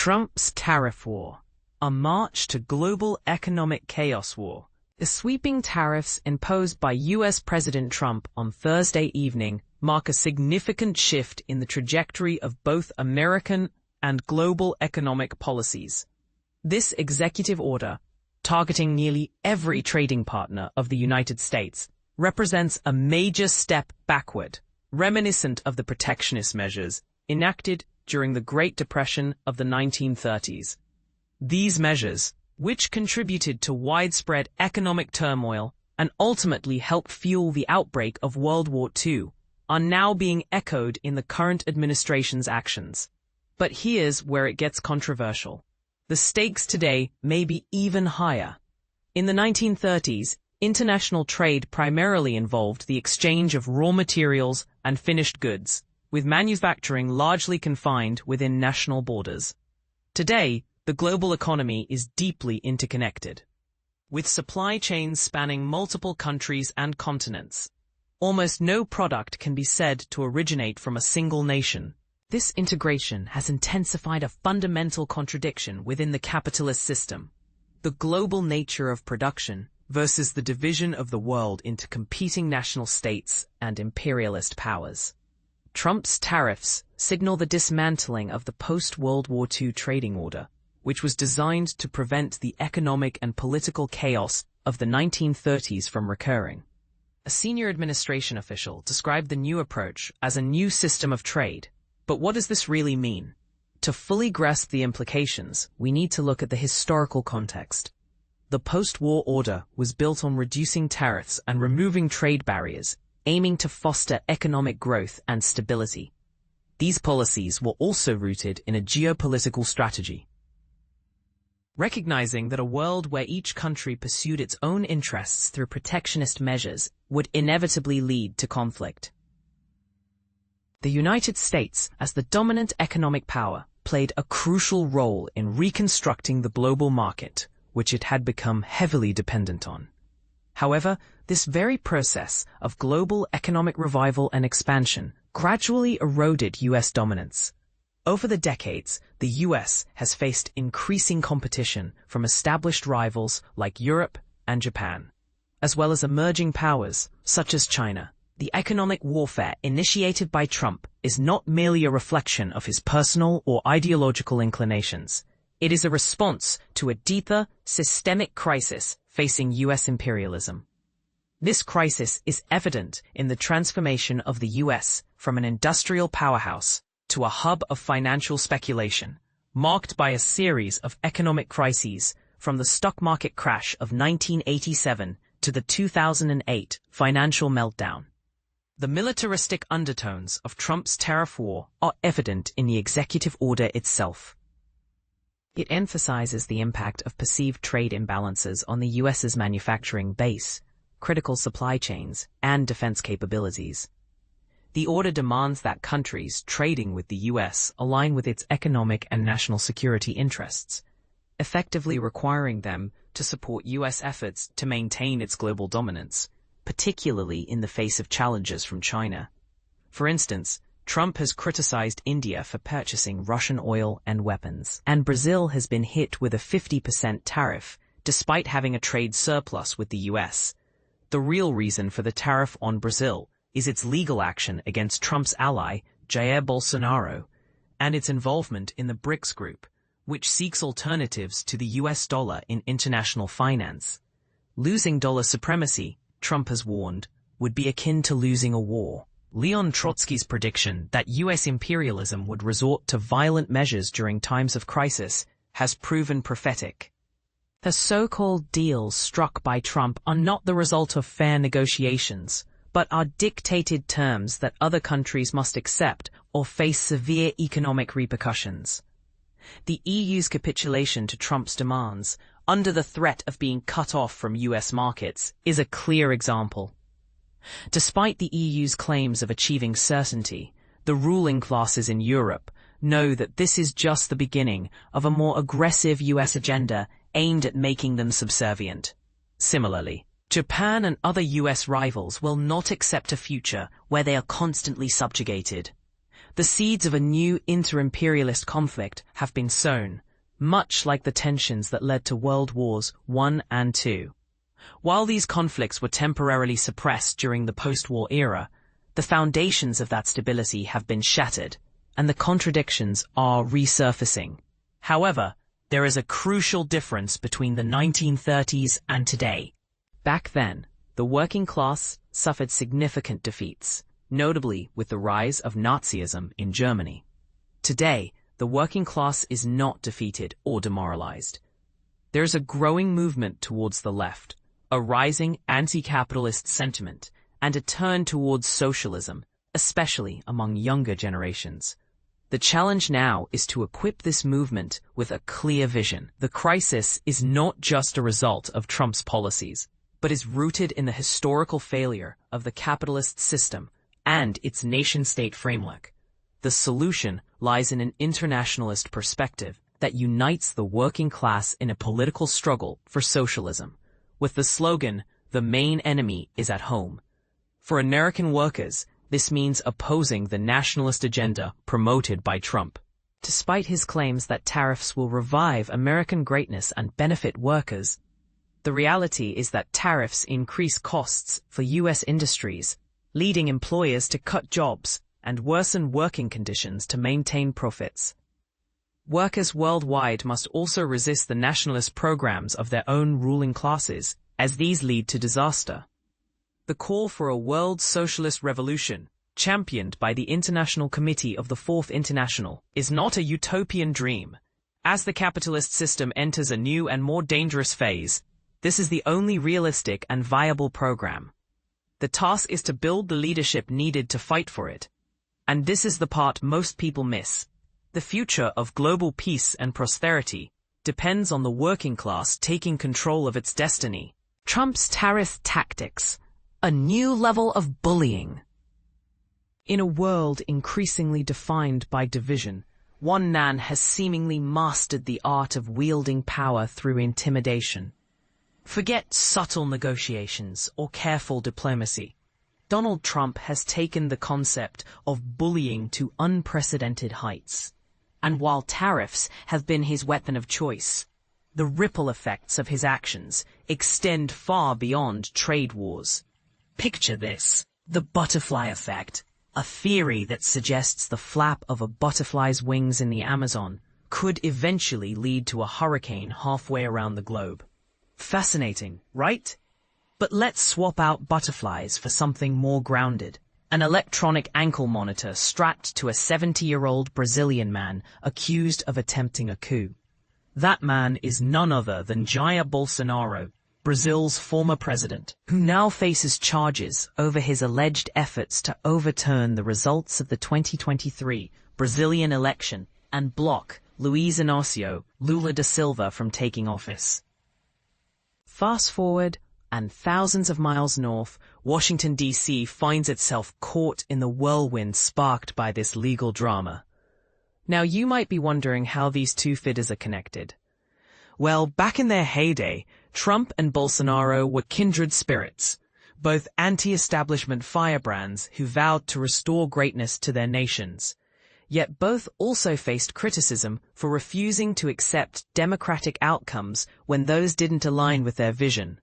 Trump's tariff war, a march to global economic chaos war. The sweeping tariffs imposed by U.S. President Trump on Thursday evening mark a significant shift in the trajectory of both American and global economic policies. This executive order, targeting nearly every trading partner of the United States, represents a major step backward, reminiscent of the protectionist measures enacted during the Great Depression of the 1930s. These measures, which contributed to widespread economic turmoil and ultimately helped fuel the outbreak of World War II, are now being echoed in the current administration's actions. But here's where it gets controversial. The stakes today may be even higher. In the 1930s, international trade primarily involved the exchange of raw materials and finished goods, with manufacturing largely confined within national borders. Today, the global economy is deeply interconnected, with supply chains spanning multiple countries and continents. Almost no product can be said to originate from a single nation. This integration has intensified a fundamental contradiction within the capitalist system: the global nature of production versus the division of the world into competing national states and imperialist powers. Trump's tariffs signal the dismantling of the post-World War II trading order, which was designed to prevent the economic and political chaos of the 1930s from recurring. A senior administration official described the new approach as a new system of trade. But what does this really mean? To fully grasp the implications, we need to look at the historical context. The post-war order was built on reducing tariffs and removing trade barriers, aiming to foster economic growth and stability. These policies were also rooted in a geopolitical strategy. Recognizing that a world where each country pursued its own interests through protectionist measures would inevitably lead to conflict. The United States, as the dominant economic power, played a crucial role in reconstructing the global market, which it had become heavily dependent on. However, this very process of global economic revival and expansion gradually eroded U.S. dominance. Over the decades, the U.S. has faced increasing competition from established rivals like Europe and Japan, as well as emerging powers such as China. The economic warfare initiated by Trump is not merely a reflection of his personal or ideological inclinations. It is a response to a deeper, systemic crisis facing U.S. imperialism. This crisis is evident in the transformation of the U.S. from an industrial powerhouse to a hub of financial speculation, marked by a series of economic crises from the stock market crash of 1987 to the 2008 financial meltdown. The militaristic undertones of Trump's tariff war are evident in the executive order itself. It emphasizes the impact of perceived trade imbalances on the U.S.'s manufacturing base, critical supply chains, and defense capabilities. The order demands that countries trading with the U.S. align with its economic and national security interests, effectively requiring them to support U.S. efforts to maintain its global dominance, particularly in the face of challenges from China. For instance, Trump has criticized India for purchasing Russian oil and weapons, and Brazil has been hit with a 50% tariff, despite having a trade surplus with the U.S. The real reason for the tariff on Brazil is its legal action against Trump's ally, Jair Bolsonaro, and its involvement in the BRICS group, which seeks alternatives to the U.S. dollar in international finance. Losing dollar supremacy, Trump has warned, would be akin to losing a war. Leon Trotsky's prediction that U.S. imperialism would resort to violent measures during times of crisis has proven prophetic. The so-called deals struck by Trump are not the result of fair negotiations, but are dictated terms that other countries must accept or face severe economic repercussions. The EU's capitulation to Trump's demands, under the threat of being cut off from U.S. markets, is a clear example. Despite the EU's claims of achieving certainty, the ruling classes in Europe know that this is just the beginning of a more aggressive U.S. agenda aimed at making them subservient. Similarly, Japan and other U.S. rivals will not accept a future where they are constantly subjugated. The seeds of a new inter-imperialist conflict have been sown, much like the tensions that led to World Wars I and II. While these conflicts were temporarily suppressed during the post-war era, the foundations of that stability have been shattered, and the contradictions are resurfacing. However, there is a crucial difference between the 1930s and today. Back then, the working class suffered significant defeats, notably with the rise of Nazism in Germany. Today, the working class is not defeated or demoralized. There is a growing movement towards the left, a rising anti-capitalist sentiment, and a turn towards socialism, especially among younger generations. The challenge now is to equip this movement with a clear vision. The crisis is not just a result of Trump's policies, but is rooted in the historical failure of the capitalist system and its nation-state framework. The solution lies in an internationalist perspective that unites the working class in a political struggle for socialism, with the slogan, "The main enemy is at home." For American workers, this means opposing the nationalist agenda promoted by Trump. Despite his claims that tariffs will revive American greatness and benefit workers, the reality is that tariffs increase costs for U.S. industries, leading employers to cut jobs and worsen working conditions to maintain profits. Workers worldwide must also resist the nationalist programs of their own ruling classes, as these lead to disaster. The call for a world socialist revolution, championed by the International Committee of the Fourth International, is not a utopian dream. As the capitalist system enters a new and more dangerous phase, this is the only realistic and viable program. The task is to build the leadership needed to fight for it. And this is the part most people miss. The future of global peace and prosperity depends on the working class taking control of its destiny. Trump's tariff tactics. A new level of bullying. In a world increasingly defined by division, one man has seemingly mastered the art of wielding power through intimidation. Forget subtle negotiations or careful diplomacy. Donald Trump has taken the concept of bullying to unprecedented heights. And while tariffs have been his weapon of choice, the ripple effects of his actions extend far beyond trade wars. Picture this, the butterfly effect, a theory that suggests the flap of a butterfly's wings in the Amazon could eventually lead to a hurricane halfway around the globe. Fascinating, right? But let's swap out butterflies for something more grounded. An electronic ankle monitor strapped to a 70-year-old Brazilian man accused of attempting a coup. That man is none other than Jair Bolsonaro, Brazil's former president, who now faces charges over his alleged efforts to overturn the results of the 2023 Brazilian election and block Luiz Inácio Lula da Silva from taking office. Fast forward, and thousands of miles north, Washington, D.C. finds itself caught in the whirlwind sparked by this legal drama. Now you might be wondering how these two figures are connected. Well, back in their heyday, Trump and Bolsonaro were kindred spirits, both anti-establishment firebrands who vowed to restore greatness to their nations. Yet both also faced criticism for refusing to accept democratic outcomes when those didn't align with their vision.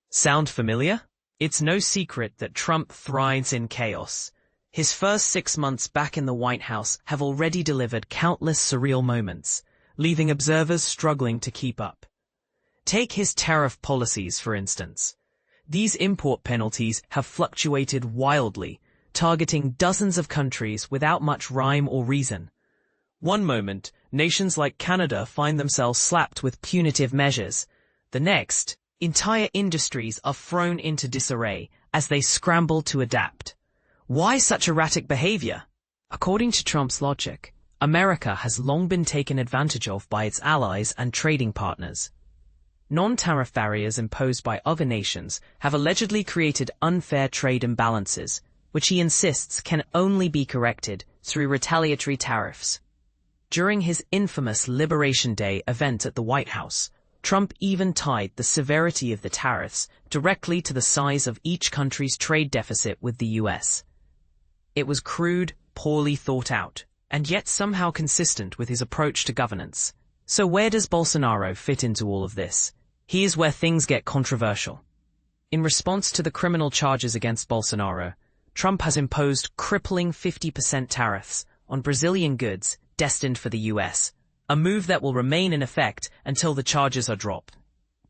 Sound familiar? It's no secret that Trump thrives in chaos. His first 6 months back in the White House have already delivered countless surreal moments, leaving observers struggling to keep up. Take his tariff policies, for instance. These import penalties have fluctuated wildly, targeting dozens of countries without much rhyme or reason. One moment, nations like Canada find themselves slapped with punitive measures. The next, entire industries are thrown into disarray as they scramble to adapt. Why such erratic behavior? According to Trump's logic, America has long been taken advantage of by its allies and trading partners. Non-tariff barriers imposed by other nations have allegedly created unfair trade imbalances, which he insists can only be corrected through retaliatory tariffs. During his infamous Liberation Day event at the White House, Trump even tied the severity of the tariffs directly to the size of each country's trade deficit with the U.S. It was crude, poorly thought out, and yet somehow consistent with his approach to governance. So where does Bolsonaro fit into all of this? Here's where things get controversial. In response to the criminal charges against Bolsonaro, Trump has imposed crippling 50% tariffs on Brazilian goods destined for the US, a move that will remain in effect until the charges are dropped.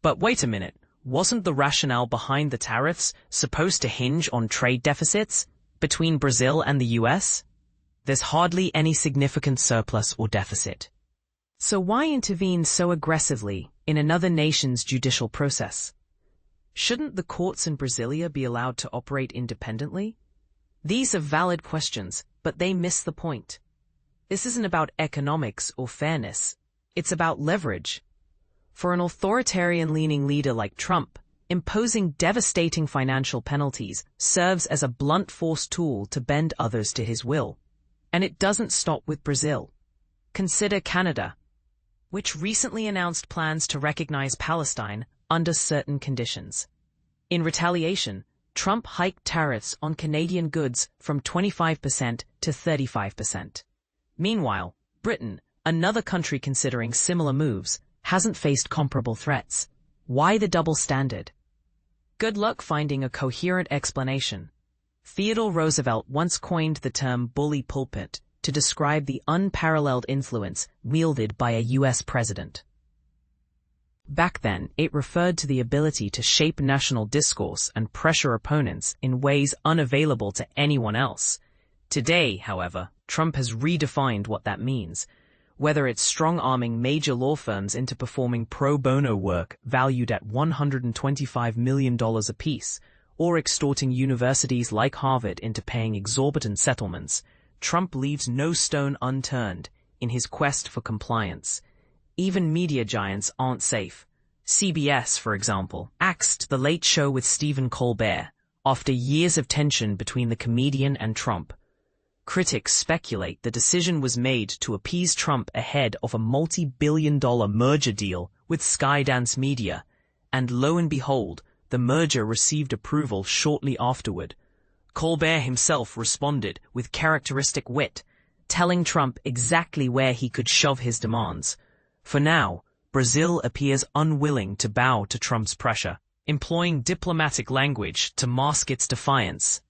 But wait a minute, wasn't the rationale behind the tariffs supposed to hinge on trade deficits between Brazil and the US? There's hardly any significant surplus or deficit. So why intervene so aggressively in another nation's judicial process? Shouldn't the courts in Brasilia be allowed to operate independently? These are valid questions, but they miss the point. This isn't about economics or fairness. It's about leverage. For an authoritarian-leaning leader like Trump, imposing devastating financial penalties serves as a blunt force tool to bend others to his will. And it doesn't stop with Brazil. Consider Canada, which recently announced plans to recognize Palestine under certain conditions. In retaliation, Trump hiked tariffs on Canadian goods from 25% to 35%. Meanwhile, Britain, another country considering similar moves, hasn't faced comparable threats. Why the double standard? Good luck finding a coherent explanation. Theodore Roosevelt once coined the term bully pulpit to describe the unparalleled influence wielded by a US president. Back then, it referred to the ability to shape national discourse and pressure opponents in ways unavailable to anyone else. Today, however, Trump has redefined what that means. Whether it's strong-arming major law firms into performing pro bono work valued at $125 million apiece, or extorting universities like Harvard into paying exorbitant settlements, Trump leaves no stone unturned in his quest for compliance. Even media giants aren't safe. CBS, for example, axed The Late Show with Stephen Colbert after years of tension between the comedian and Trump. Critics speculate the decision was made to appease Trump ahead of a multi-billion-dollar merger deal with Skydance Media, and lo and behold, the merger received approval shortly afterward. Colbert himself responded with characteristic wit, telling Trump exactly where he could shove his demands. For now, Brazil appears unwilling to bow to Trump's pressure, employing diplomatic language to mask its defiance.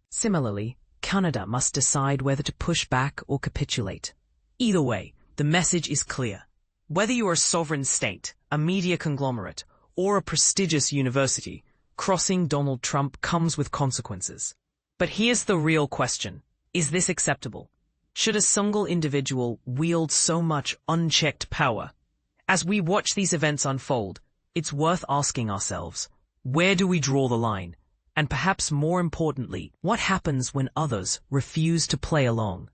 Similarly, Canada must decide whether to push back or capitulate. Either way, the message is clear. Whether you are a sovereign state, a media conglomerate, or a prestigious university, crossing Donald Trump comes with consequences. But here's the real question. Is this acceptable? Should a single individual wield so much unchecked power? As we watch these events unfold, it's worth asking ourselves, where do we draw the line? And perhaps more importantly, what happens when others refuse to play along?